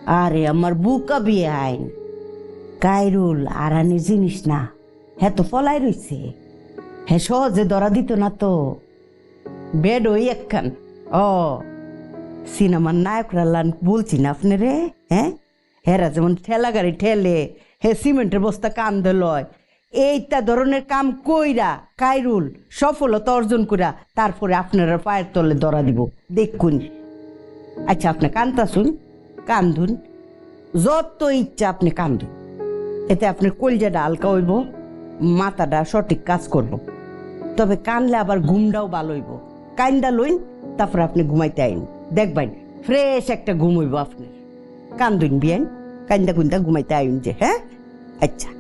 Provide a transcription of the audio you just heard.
আরে আমার বুকা বিয়ে আইন কাইরুল আরানির জিনিস না, হ্যাঁ তো ফলাই রইছে, হ্যাঁ সহজে ধরা দিত না তো। বেড ওই একখান। ও সিনেমার নায়করা লান বলছি না আপনি রে, হ্যাঁ হেরা যেমন ঠেলা গাড়ি ঠেলে, হে সিমেন্টের বস্তা কান্দে লয়, এইটা ধরনের কাম কইরা কাইরুল সফলতা অর্জন কইরা তারপরে আপনারা পায়ের তলে ধরা দিব দেখুন। আচ্ছা আপনি কান্দা কান্দুন, যত ইচ্ছা আপনি কান্দুন, এতে আপনার কলজাটা হালকা হইব, মাথাটা সঠিক কাজ করব। তবে কানলে আবার ঘুমটাও ভালো হইব। কান্দা লইন, তারপর আপনি ঘুমাইতে আইন, দেখবেন ফ্রেশ একটা ঘুম হইব আপনার। কান্দুন বিয়ান, কান্দা কুন্দা ঘুমাইতে আইন যে, হ্যাঁ আচ্ছা।